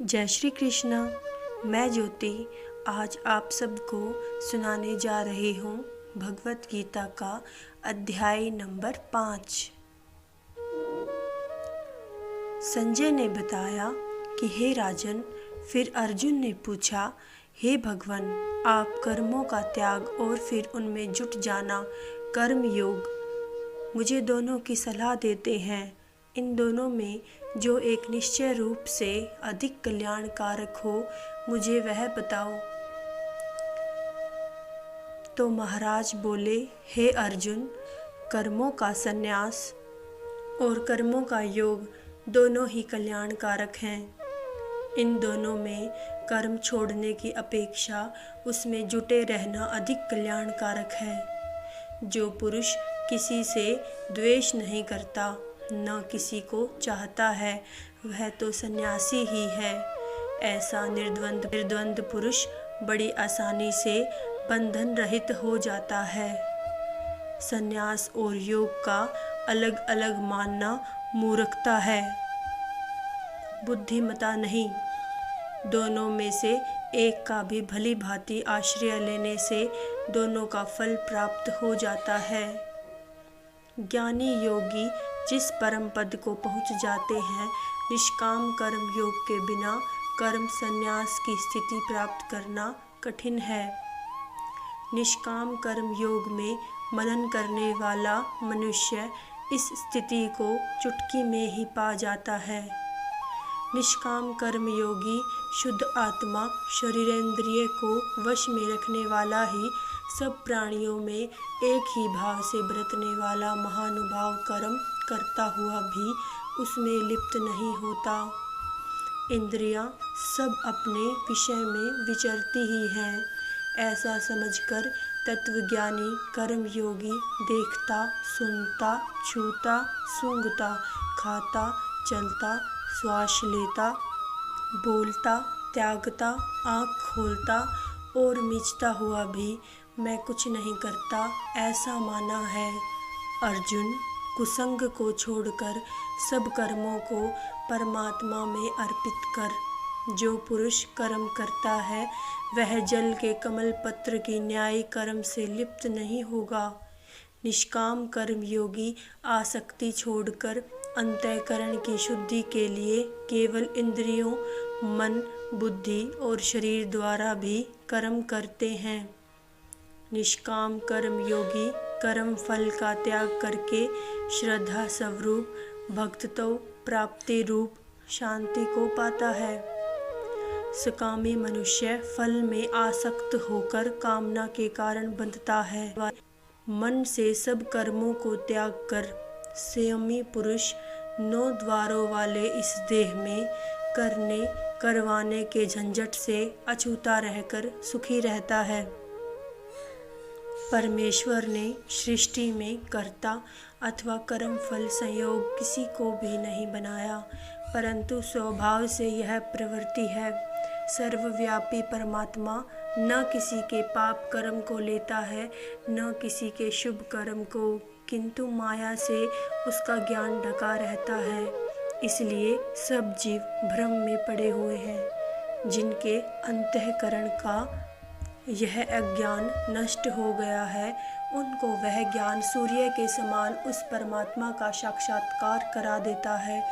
जय श्री कृष्णा। मैं ज्योति आज आप सबको सुनाने जा रही हूँ भगवत गीता का अध्याय नंबर 5। संजय ने बताया कि हे राजन, फिर अर्जुन ने पूछा, हे भगवान, आप कर्मों का त्याग और फिर उनमें जुट जाना, कर्म योग, मुझे दोनों की सलाह देते हैं। इन दोनों में जो एक निश्चय रूप से अधिक कल्याणकारक हो, मुझे वह बताओ। तो महाराज बोले, हे अर्जुन, कर्मों का संन्यास और कर्मों का योग दोनों ही कल्याणकारक हैं। इन दोनों में कर्म छोड़ने की अपेक्षा उसमें जुटे रहना अधिक कल्याणकारक है। जो पुरुष किसी से द्वेष नहीं करता, न किसी को चाहता है, वह तो सन्यासी ही है। ऐसा निर्द्वंद पुरुष बड़ी आसानी से बंधन रहित हो जाता है। सन्यास और योग का अलग अलग मानना मूर्खता है, बुद्धिमता नहीं। दोनों में से एक का भी भली भांति आश्रय लेने से दोनों का फल प्राप्त हो जाता है। ज्ञानी योगी जिस परम पद को पहुँच जाते हैं, निष्काम कर्म योग के बिना कर्म संन्यास की स्थिति प्राप्त करना कठिन है। निष्काम कर्म योग में मनन करने वाला मनुष्य इस स्थिति को चुटकी में ही पा जाता है। निष्काम कर्म योगी शुद्ध आत्मा शरीरेंद्रिय को वश में रखने वाला ही सब प्राणियों में एक ही भाव से बरतने वाला महानुभाव कर्म करता हुआ भी उसमें लिप्त नहीं होता। इंद्रियां सब अपने विषय में विचरती ही हैं। ऐसा समझकर तत्वज्ञानी कर्म योगी देखता, सुनता, छूता, सूंघता, खाता, चलता, श्वास लेता, बोलता, त्यागता, आँख खोलता और मिचता हुआ भी मैं कुछ नहीं करता, ऐसा माना है। अर्जुन, कुसंग को छोड़कर सब कर्मों को परमात्मा में अर्पित कर। जो पुरुष कर्म करता है, वह जल के कमल पत्र की न्याय कर्म से लिप्त नहीं होगा। निष्काम कर्म योगी आसक्ति छोड़कर अंतःकरण की शुद्धि के लिए केवल इंद्रियों, मन, बुद्धि और शरीर द्वारा भी कर्म करते हैं। निष्काम कर्म योगी कर्म फल का त्याग करके श्रद्धा स्वरूप भक्तत्व प्राप्ति रूप शांति को पाता है। सकामी मनुष्य फल में आसक्त होकर कामना के कारण बंधता है। मन से सब कर्मों को त्याग कर संयमी पुरुष 9 द्वारों वाले इस देह में करने करवाने के झंझट से अछूता रहकर सुखी रहता है। परमेश्वर ने सृष्टि में कर्ता अथवा कर्म फल संयोग किसी को भी नहीं बनाया, परंतु स्वभाव से यह प्रवृत्ति है। सर्वव्यापी परमात्मा न किसी के पाप कर्म को लेता है, न किसी के शुभ कर्म को, किंतु माया से उसका ज्ञान ढका रहता है। इसलिए सब जीव भ्रम में पड़े हुए हैं। जिनके अंतःकरण का यह अज्ञान नष्ट हो गया है, उनको वह ज्ञान सूर्य के समान उस परमात्मा का साक्षात्कार करा देता है।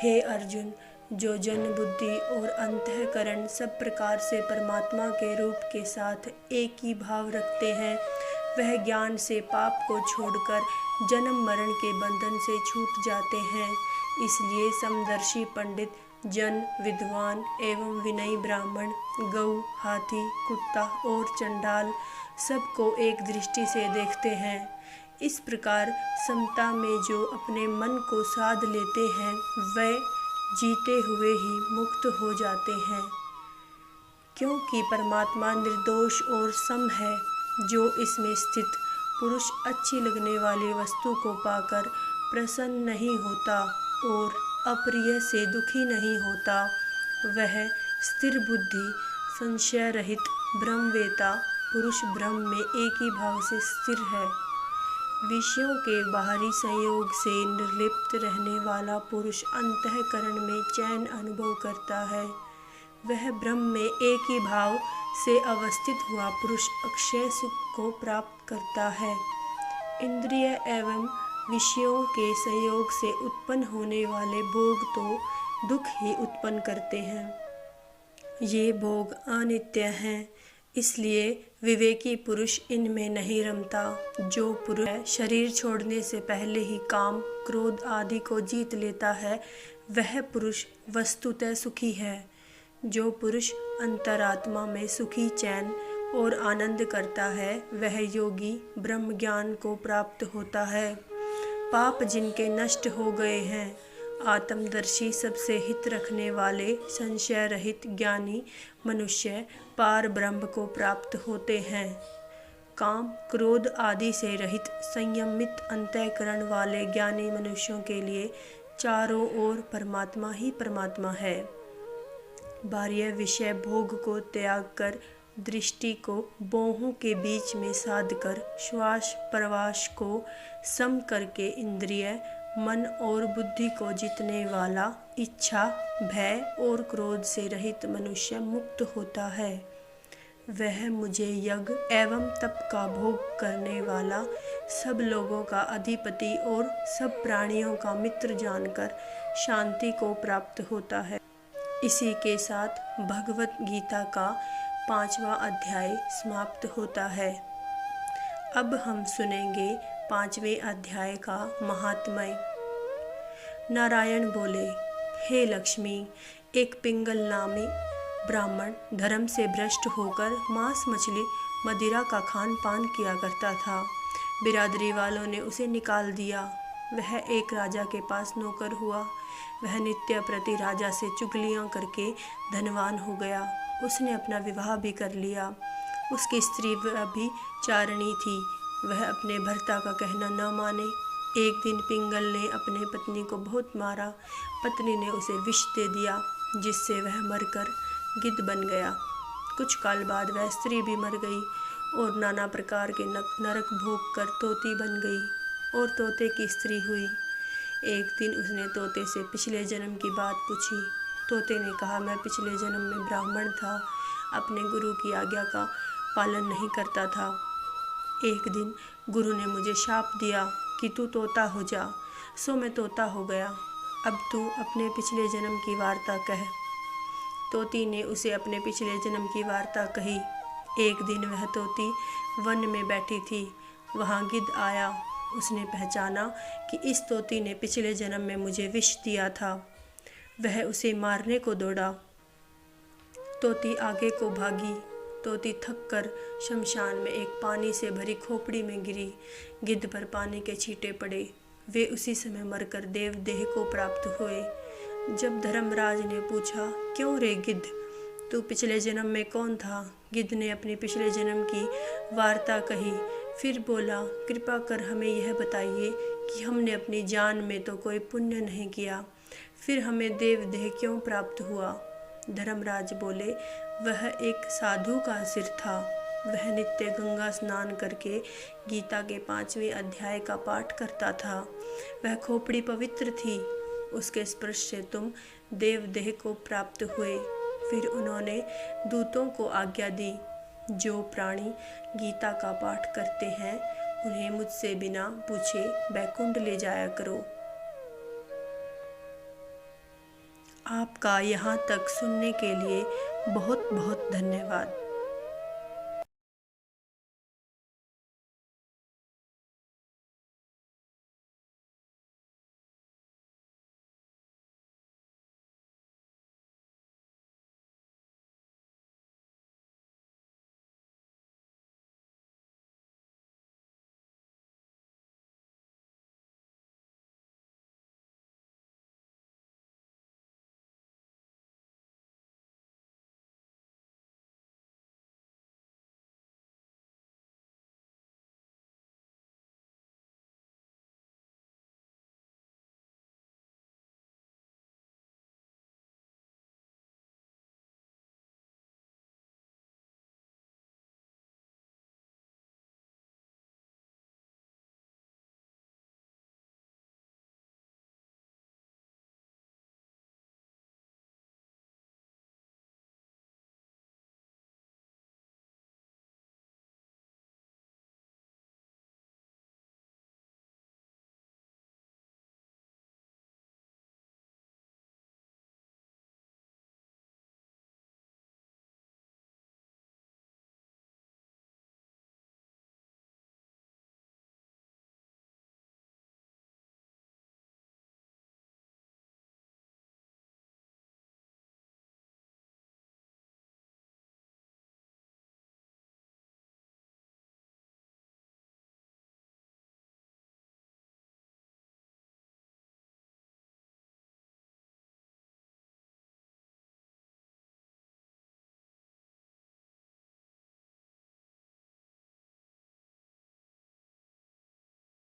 हे अर्जुन, जो जन बुद्धि और अंतःकरण सब प्रकार से परमात्मा के रूप के साथ एक ही भाव रखते हैं, वह ज्ञान से पाप को छोड़कर जन्म मरण के बंधन से छूट जाते हैं। इसलिए समदर्शी पंडित जन, विद्वान एवं विनयी ब्राह्मण, गऊ, हाथी, कुत्ता और चंडाल सबको एक दृष्टि से देखते हैं। इस प्रकार समता में जो अपने मन को साध लेते हैं, वे जीते हुए ही मुक्त हो जाते हैं। क्योंकि परमात्मा निर्दोष और सम है। जो इसमें स्थित पुरुष अच्छी लगने वाली वस्तु को पाकर प्रसन्न नहीं होता और अप्रिय से दुखी नहीं होता, वह स्थिर बुद्धि, संशय रहित ब्रह्मवेता पुरुष ब्रह्म में एक ही भाव से स्थिर है। विषयों के बाहरी संयोग से निर्लिप्त रहने वाला पुरुष अंतःकरण में चैन अनुभव करता है। वह ब्रह्म में एक ही भाव से अवस्थित हुआ पुरुष अक्षय सुख को प्राप्त करता है। इंद्रिय एवं विषयों के संयोग से उत्पन्न होने वाले भोग तो दुख ही उत्पन्न करते हैं। ये भोग अनित्य हैं, इसलिए विवेकी पुरुष इनमें नहीं रमता। जो पुरुष शरीर छोड़ने से पहले ही काम, क्रोध आदि को जीत लेता है, वह पुरुष वस्तुतः सुखी है। जो पुरुष अंतरात्मा में सुखी, चैन और आनंद करता है, वह योगी ब्रह्म ज्ञान को प्राप्त होता है। पाप जिनके नष्ट हो गए हैं, आत्मदर्शी, सबसे हित रखने वाले, संशय रहित ज्ञानी मनुष्य पार ब्रह्म को प्राप्त होते हैं। काम, क्रोध आदि से रहित, संयमित अंतःकरण वाले ज्ञानी मनुष्यों के लिए चारों ओर परमात्मा ही परमात्मा है। बाह्य विषय भोग को त्याग कर दृष्टि को बाहों के बीच में साध कर श्वास प्रश्वास को सम करके इंद्रिय, मन और बुद्धि को जीतने वाला, इच्छा, भय और क्रोध से रहित मनुष्य मुक्त होता है। वह मुझे यज्ञ एवं तप का भोग करने वाला, सब लोगों का अधिपति और सब प्राणियों का मित्र जानकर शांति को प्राप्त होता है। इसी के साथ भगवत गीता का 5वां अध्याय समाप्त होता है। अब हम सुनेंगे 5वें अध्याय का महात्म्य। नारायण बोले, हे लक्ष्मी, एक पिंगल नामी ब्राह्मण धर्म से भ्रष्ट होकर मांस, मछली, मदिरा का खान पान किया करता था। बिरादरी वालों ने उसे निकाल दिया। वह एक राजा के पास नौकर हुआ। वह नित्य प्रति राजा से चुगलियाँ करके धनवान हो गया। उसने अपना विवाह भी कर लिया। उसकी स्त्री भी चारणी थी। वह अपने भर्ता का कहना न माने। एक दिन पिंगल ने अपने पत्नी को बहुत मारा। पत्नी ने उसे विष दे दिया, जिससे वह मरकर गिद्ध बन गया। कुछ काल बाद वह स्त्री भी मर गई और नाना प्रकार के नरक भोग कर तोती बन गई और तोते की स्त्री हुई। एक दिन उसने तोते से पिछले जन्म की बात पूछी। तोते ने कहा, मैं पिछले जन्म में ब्राह्मण था, अपने गुरु की आज्ञा का पालन नहीं करता था। एक दिन गुरु ने मुझे शाप दिया कि तू तोता हो जा, सो मैं तोता हो गया। अब तू अपने पिछले जन्म की वार्ता कह। तोती ने उसे अपने पिछले जन्म की वार्ता कही। एक दिन वह तोती वन में बैठी थी। वहाँ गिद्ध आया। उसने पहचाना कि इस तोती ने पिछले जन्म में मुझे विष दिया था। वह उसे मारने को दौड़ा। तोती आगे को भागी। तोती थक कर शमशान में एक पानी से भरी खोपड़ी में गिरी। गिद्ध पर पानी के छींटे पड़े। वे उसी समय मरकर देव देह को प्राप्त हुए। जब धर्मराज ने पूछा, क्यों रे गिद्ध, तू पिछले जन्म में कौन था? गिद्ध ने अपनी पिछले जन्म की वार्ता कही। फिर बोला, कृपा कर हमें यह बताइए कि हमने अपनी जान में तो कोई पुण्य नहीं किया, फिर हमें देव देह क्यों प्राप्त हुआ? धर्मराज बोले, वह एक साधु का सिर था। वह नित्य गंगा स्नान करके गीता के 5वें अध्याय का पाठ करता था। वह खोपड़ी पवित्र थी। उसके स्पर्श से तुम देव देह को प्राप्त हुए। फिर उन्होंने दूतों को आज्ञा दी, जो प्राणी गीता का पाठ करते हैं उन्हें मुझसे बिना पूछे बैकुंठ ले जाया करो। आपका यहाँ तक सुनने के लिए बहुत बहुत धन्यवाद।